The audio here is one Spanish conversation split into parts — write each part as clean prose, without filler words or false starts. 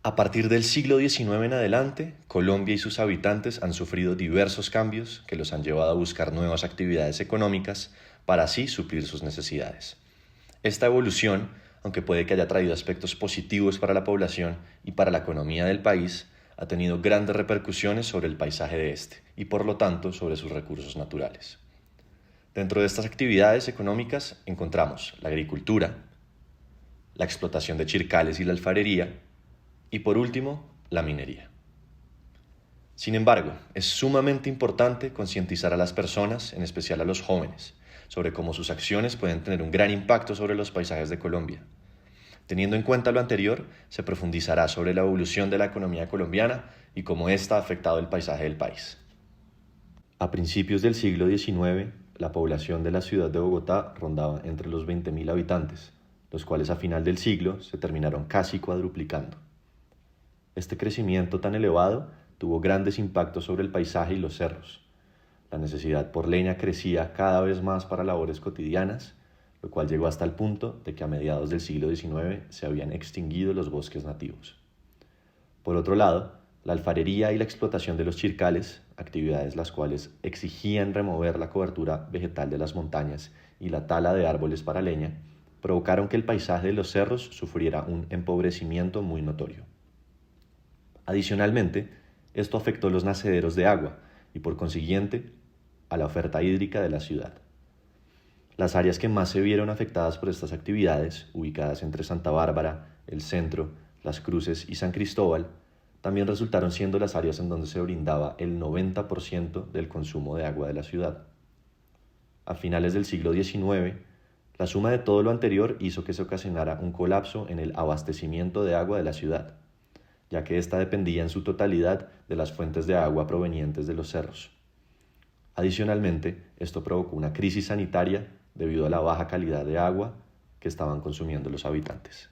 A partir del siglo XIX en adelante, Colombia y sus habitantes han sufrido diversos cambios que los han llevado a buscar nuevas actividades económicas para así suplir sus necesidades. Esta evolución, aunque puede que haya traído aspectos positivos para la población y para la economía del país, ha tenido grandes repercusiones sobre el paisaje de este y por lo tanto sobre sus recursos naturales. Dentro de estas actividades económicas encontramos la agricultura, la explotación de chircales y la alfarería, y por último, la minería. Sin embargo, es sumamente importante concientizar a las personas, en especial a los jóvenes, sobre cómo sus acciones pueden tener un gran impacto sobre los paisajes de Colombia. Teniendo en cuenta lo anterior, se profundizará sobre la evolución de la economía colombiana y cómo ésta ha afectado el paisaje del país. A principios del siglo XIX, la población de la ciudad de Bogotá rondaba entre los 20.000 habitantes, los cuales a final del siglo se terminaron casi cuadruplicando. Este crecimiento tan elevado tuvo grandes impactos sobre el paisaje y los cerros. La necesidad por leña crecía cada vez más para labores cotidianas, lo cual llegó hasta el punto de que a mediados del siglo XIX se habían extinguido los bosques nativos. Por otro lado, la alfarería y la explotación de los chircales, actividades las cuales exigían remover la cobertura vegetal de las montañas y la tala de árboles para leña, provocaron que el paisaje de los cerros sufriera un empobrecimiento muy notorio. Adicionalmente, esto afectó los nacederos de agua y por consiguiente a la oferta hídrica de la ciudad. Las áreas que más se vieron afectadas por estas actividades, ubicadas entre Santa Bárbara, el Centro, Las Cruces y San Cristóbal, también resultaron siendo las áreas en donde se brindaba el 90% del consumo de agua de la ciudad. A finales del siglo XIX, la suma de todo lo anterior hizo que se ocasionara un colapso en el abastecimiento de agua de la ciudad, ya que ésta dependía en su totalidad de las fuentes de agua provenientes de los cerros. Adicionalmente, esto provocó una crisis sanitaria debido a la baja calidad de agua que estaban consumiendo los habitantes.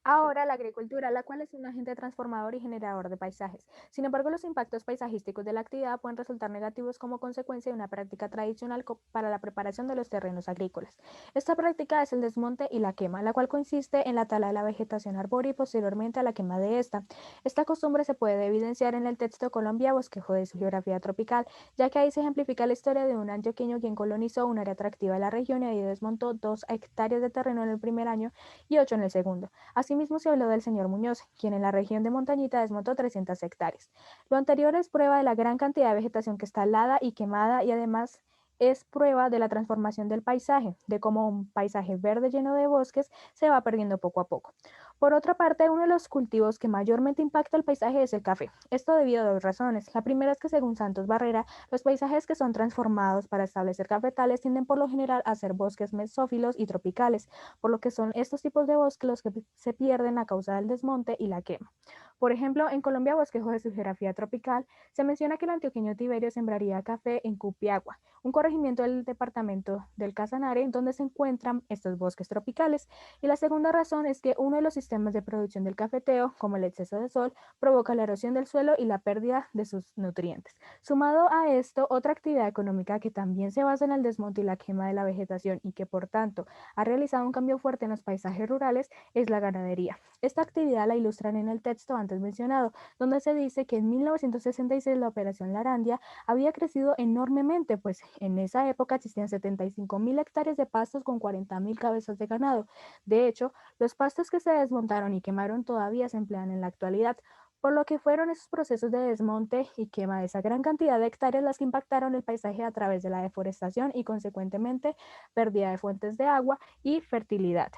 Ahora, la agricultura, la cual es un agente transformador y generador de paisajes. Sin embargo, los impactos paisajísticos de la actividad pueden resultar negativos como consecuencia de una práctica tradicional para la preparación de los terrenos agrícolas. Esta práctica es el desmonte y la quema, la cual consiste en la tala de la vegetación arbórea y posteriormente a la quema de esta. Esta costumbre se puede evidenciar en el texto Colombia Bosquejo de su geografía tropical, ya que ahí se ejemplifica la historia de un antioqueño quien colonizó un área atractiva de la región y ahí desmontó 2 hectáreas de terreno en el primer año y 8 en el segundo. Asimismo, se habló del señor Muñoz, quien en la región de Montañita desmontó 300 hectáreas. Lo anterior es prueba de la gran cantidad de vegetación que está alada y quemada y además es prueba de la transformación del paisaje, de cómo un paisaje verde lleno de bosques se va perdiendo poco a poco. Por otra parte, uno de los cultivos que mayormente impacta el paisaje es el café. Esto debido a dos razones. La primera es que según Santos Barrera, los paisajes que son transformados para establecer cafetales tienden por lo general a ser bosques mesófilos y tropicales, por lo que son estos tipos de bosques los que se pierden a causa del desmonte y la quema. Por ejemplo, en Colombia Bosquejo de su geografía tropical, se menciona que el antioqueño Tiberio sembraría café en Cupiagua, un corregimiento del departamento del Casanare, donde se encuentran estos bosques tropicales. Y la segunda razón es que uno de los sistemas de producción del cafeteo, como el exceso de sol, provoca la erosión del suelo y la pérdida de sus nutrientes. Sumado a esto, otra actividad económica que también se basa en el desmonte y la quema de la vegetación y que por tanto ha realizado un cambio fuerte en los paisajes rurales es la ganadería. Esta actividad la ilustran en el texto antes mencionado, donde se dice que en 1966 la Operación Larandia había crecido enormemente, pues en esa época existían 75.000 hectáreas de pastos con 40.000 cabezas de ganado. De hecho, los pastos que se desmontaron y quemaron todavía se emplean en la actualidad, por lo que fueron esos procesos de desmonte y quema de esa gran cantidad de hectáreas las que impactaron el paisaje a través de la deforestación y consecuentemente pérdida de fuentes de agua y fertilidad.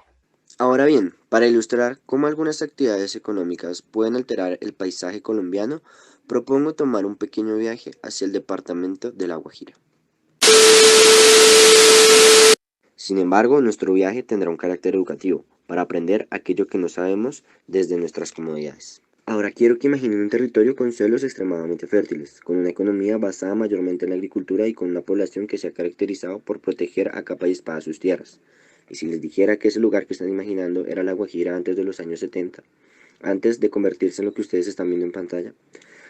Ahora bien, para ilustrar cómo algunas actividades económicas pueden alterar el paisaje colombiano, propongo tomar un pequeño viaje hacia el departamento de La Guajira. Sin embargo, nuestro viaje tendrá un carácter educativo, para aprender aquello que no sabemos desde nuestras comodidades. Ahora quiero que imaginen un territorio con suelos extremadamente fértiles, con una economía basada mayormente en la agricultura y con una población que se ha caracterizado por proteger a capa y espada sus tierras. Y si les dijera que ese lugar que están imaginando era La Guajira antes de los años 70, antes de convertirse en lo que ustedes están viendo en pantalla,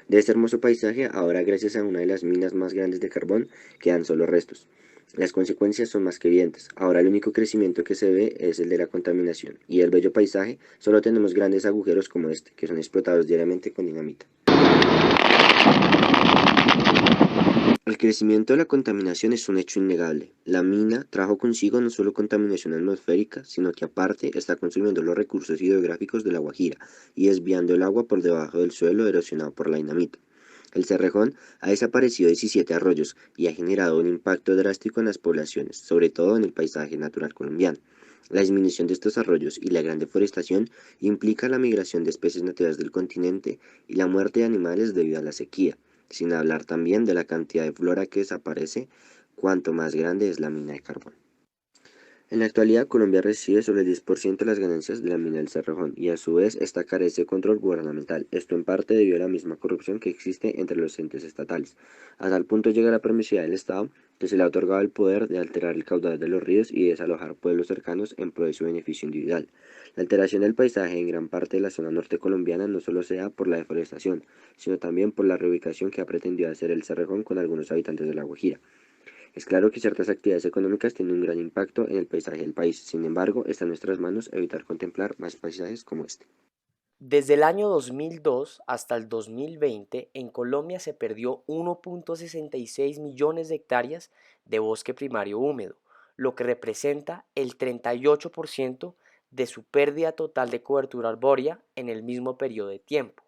de este hermoso paisaje, ahora gracias a una de las minas más grandes de carbón, quedan solo restos. Las consecuencias son más que evidentes. Ahora el único crecimiento que se ve es el de la contaminación, y el bello paisaje solo tenemos grandes agujeros como este, que son explotados diariamente con dinamita. El crecimiento de la contaminación es un hecho innegable. La mina trajo consigo no solo contaminación atmosférica, sino que aparte está consumiendo los recursos hidrográficos de La Guajira y desviando el agua por debajo del suelo erosionado por la dinamita. El Cerrejón ha desaparecido 17 arroyos y ha generado un impacto drástico en las poblaciones, sobre todo en el paisaje natural colombiano. La disminución de estos arroyos y la gran deforestación implica la migración de especies nativas del continente y la muerte de animales debido a la sequía, sin hablar también de la cantidad de flora que desaparece cuanto más grande es la mina de carbón. En la actualidad, Colombia recibe solo el 10% de las ganancias de la mina del Cerrejón y a su vez esta carece de control gubernamental, esto en parte debido a la misma corrupción que existe entre los entes estatales. A tal punto llega la permisividad del Estado que se le ha otorgado el poder de alterar el caudal de los ríos y desalojar pueblos cercanos en pro de su beneficio individual. La alteración del paisaje en gran parte de la zona norte colombiana no solo se da por la deforestación, sino también por la reubicación que ha pretendido hacer el Cerrejón con algunos habitantes de La Guajira. Es claro que ciertas actividades económicas tienen un gran impacto en el paisaje del país, sin embargo, está en nuestras manos evitar contemplar más paisajes como este. Desde el año 2002 hasta el 2020, en Colombia se perdió 1.66 millones de hectáreas de bosque primario húmedo, lo que representa el 38% de su pérdida total de cobertura arbórea en el mismo periodo de tiempo.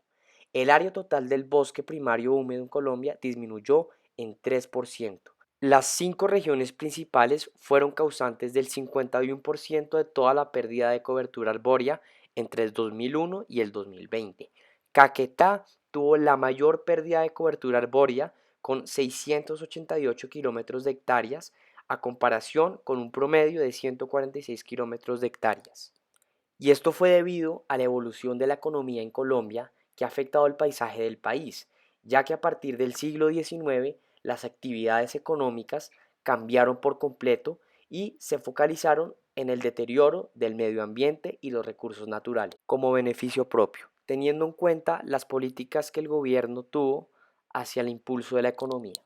El área total del bosque primario húmedo en Colombia disminuyó en 3%. Las 5 regiones principales fueron causantes del 51% de toda la pérdida de cobertura arbórea entre el 2001 y el 2020. Caquetá tuvo la mayor pérdida de cobertura arbórea con 688 kilómetros de hectáreas a comparación con un promedio de 146 kilómetros de hectáreas. Y esto fue debido a la evolución de la economía en Colombia que ha afectado el paisaje del país, ya que a partir del siglo XIX las actividades económicas cambiaron por completo y se focalizaron en el deterioro del medio ambiente y los recursos naturales como beneficio propio, teniendo en cuenta las políticas que el gobierno tuvo hacia el impulso de la economía,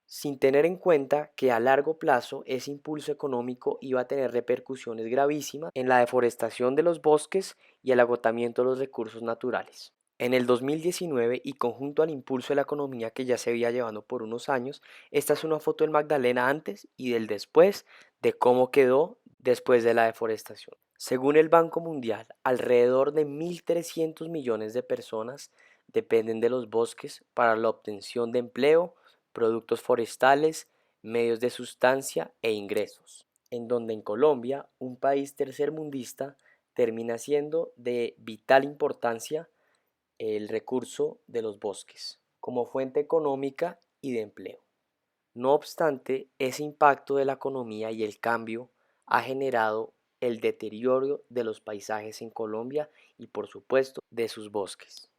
sin tener en cuenta que a largo plazo ese impulso económico iba a tener repercusiones gravísimas en la deforestación de los bosques y el agotamiento de los recursos naturales. En el 2019, y conjunto al impulso de la economía que ya se veía llevando por unos años, esta es una foto del Magdalena antes y del después de cómo quedó después de la deforestación. Según el Banco Mundial, alrededor de 1.300 millones de personas dependen de los bosques para la obtención de empleo, productos forestales, medios de sustancia e ingresos, en donde en Colombia, un país tercermundista, termina siendo de vital importancia el recurso de los bosques como fuente económica y de empleo. No obstante, ese impacto de la economía y el cambio ha generado el deterioro de los paisajes en Colombia y por supuesto de sus bosques.